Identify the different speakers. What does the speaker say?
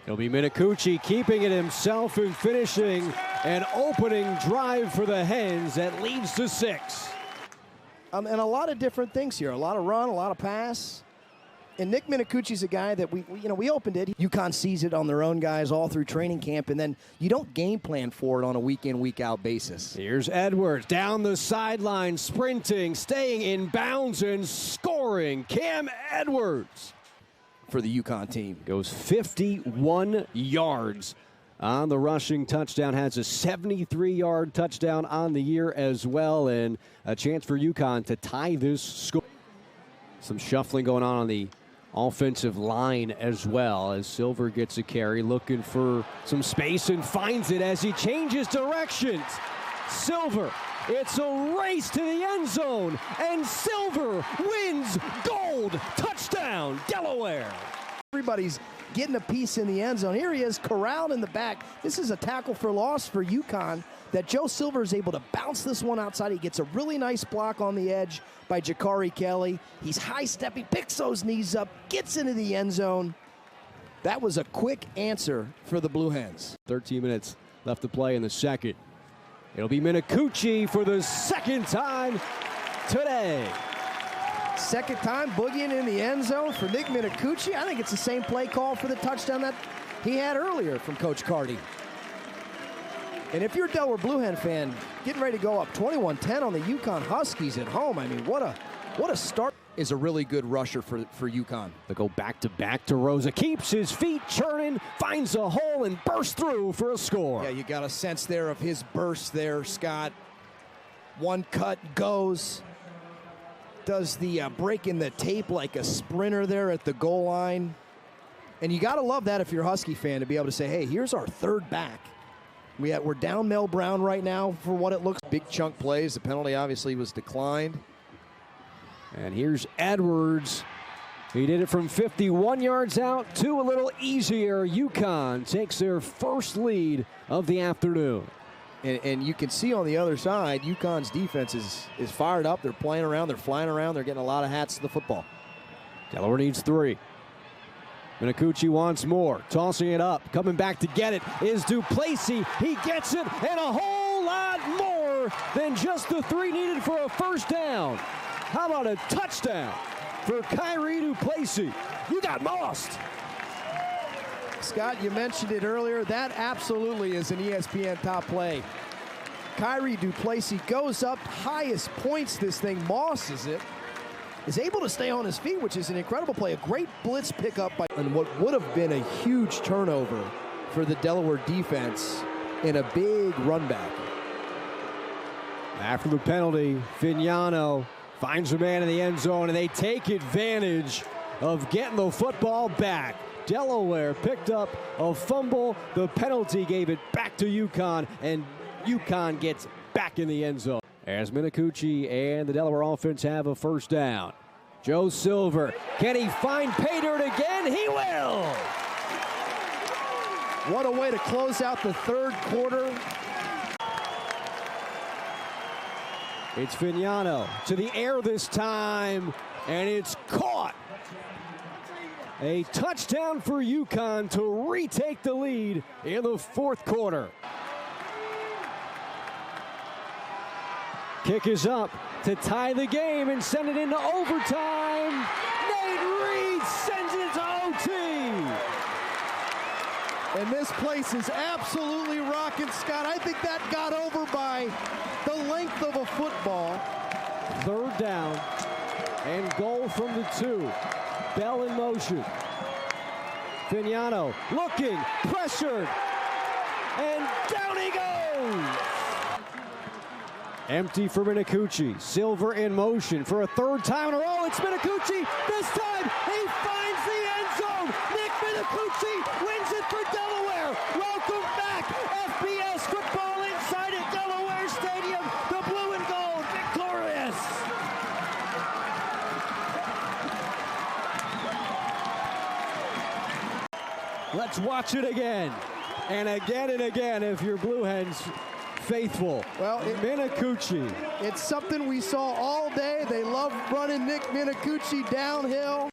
Speaker 1: It'll be Minicucci keeping it himself and finishing an opening drive for the Hens that leads to 6.
Speaker 2: And a lot of different things here. A lot of run, a lot of pass. And Nick Minicucci's a guy that we opened it. UConn sees it on their own guys all through training camp, and then you don't game plan for it on a week-in, week-out basis.
Speaker 1: Here's Edwards down the sideline, sprinting, staying in bounds, and scoring. Cam Edwards
Speaker 2: For the UConn team.
Speaker 1: goes 51 yards on the rushing touchdown, has a 73-yard touchdown on the year as well, and a chance for UConn to tie this score. Some shuffling going on the offensive line as well as Silver gets a carry, looking for some space and finds it as he changes directions. Silver, it's a race to the end zone, and Silver wins gold. Touchdown, Delaware.
Speaker 2: Everybody's getting a piece in the end zone. Here he is, corralled in the back. This is a tackle for loss for UConn that Joe Silver is able to bounce this one outside. He gets a really nice block on the edge by Jakari Kelly. He's high-stepping, picks those knees up, gets into the end zone. That was a quick answer for the Blue Hens.
Speaker 1: 13 minutes left to play in the second. It'll be Minicucci for the second time today.
Speaker 2: Second time boogieing in the end zone for Nick Minicucci. I think it's the same play call for the touchdown that he had earlier from Coach Carty. And if you're a Delaware Blue Hen fan, getting ready to go up 21-10 on the UConn Huskies at home, I mean, what a start. Is a really good rusher for UConn.
Speaker 1: They go back-to-back to Rosa. Keeps his feet churning, finds a hole, and bursts through for a score.
Speaker 2: Yeah, you got a sense there of his burst there, Scott. One cut goes. Does the break in the tape like a sprinter there at the goal line. And you got to love that if you're a Husky fan, to be able to say, hey, here's our third back. We're down Mel Brown right now for what it looks. Big chunk plays. The penalty obviously was declined.
Speaker 1: And here's Edwards. He did it from 51 yards out to a little easier. UConn takes their first lead of the afternoon.
Speaker 2: And you can see on the other side, UConn's defense is fired up. They're playing around. They're flying around. They're getting a lot of hats to the football.
Speaker 1: Delaware needs 3. Minicucci wants more. Tossing it up. Coming back to get it is Duplessis. He gets it, and a whole lot more than just the 3 needed for a first down. How about a touchdown for Kyrie Duplessis? You got mossed.
Speaker 2: Scott, you mentioned it earlier. That absolutely is an ESPN top play. Kyrie Duplessis goes up, highest points this thing, mosses it, is able to stay on his feet, which is an incredible play. A great blitz pickup by, and what would have been a huge turnover for the Delaware defense in a big run back.
Speaker 1: After the penalty, Fignano finds a man in the end zone, and they take advantage of getting the football back. Delaware picked up a fumble. The penalty gave it back to UConn, and UConn gets back in the end zone. As Minicucci and the Delaware offense have a first down. Joe Silver, can he find pay dirt again? He will!
Speaker 2: What a way to close out the third quarter.
Speaker 1: It's Fignano to the air this time, and it's caught. A touchdown for UConn to retake the lead in the fourth quarter. Kick is up to tie the game and send it into overtime. Nate Reed sends it to OT.
Speaker 2: And this place is absolutely rocking, Scott. I think that got over by the length of a football.
Speaker 1: Third down and goal from the 2. Bell in motion. Fignano looking, pressured, and down he goes. Empty for Minicucci. Silver in motion for a third time in a row. It's Minicucci. This time he finds the end zone. Nick Minicucci wins it for Delaware. Welcome back. FBS football inside at Delaware Stadium. The blue and gold victorious. Let's watch it again and again if you're Blue Hens faithful.
Speaker 2: Well,
Speaker 1: Minicucci.
Speaker 2: It's something we saw all day. They love running Nick Minicucci downhill.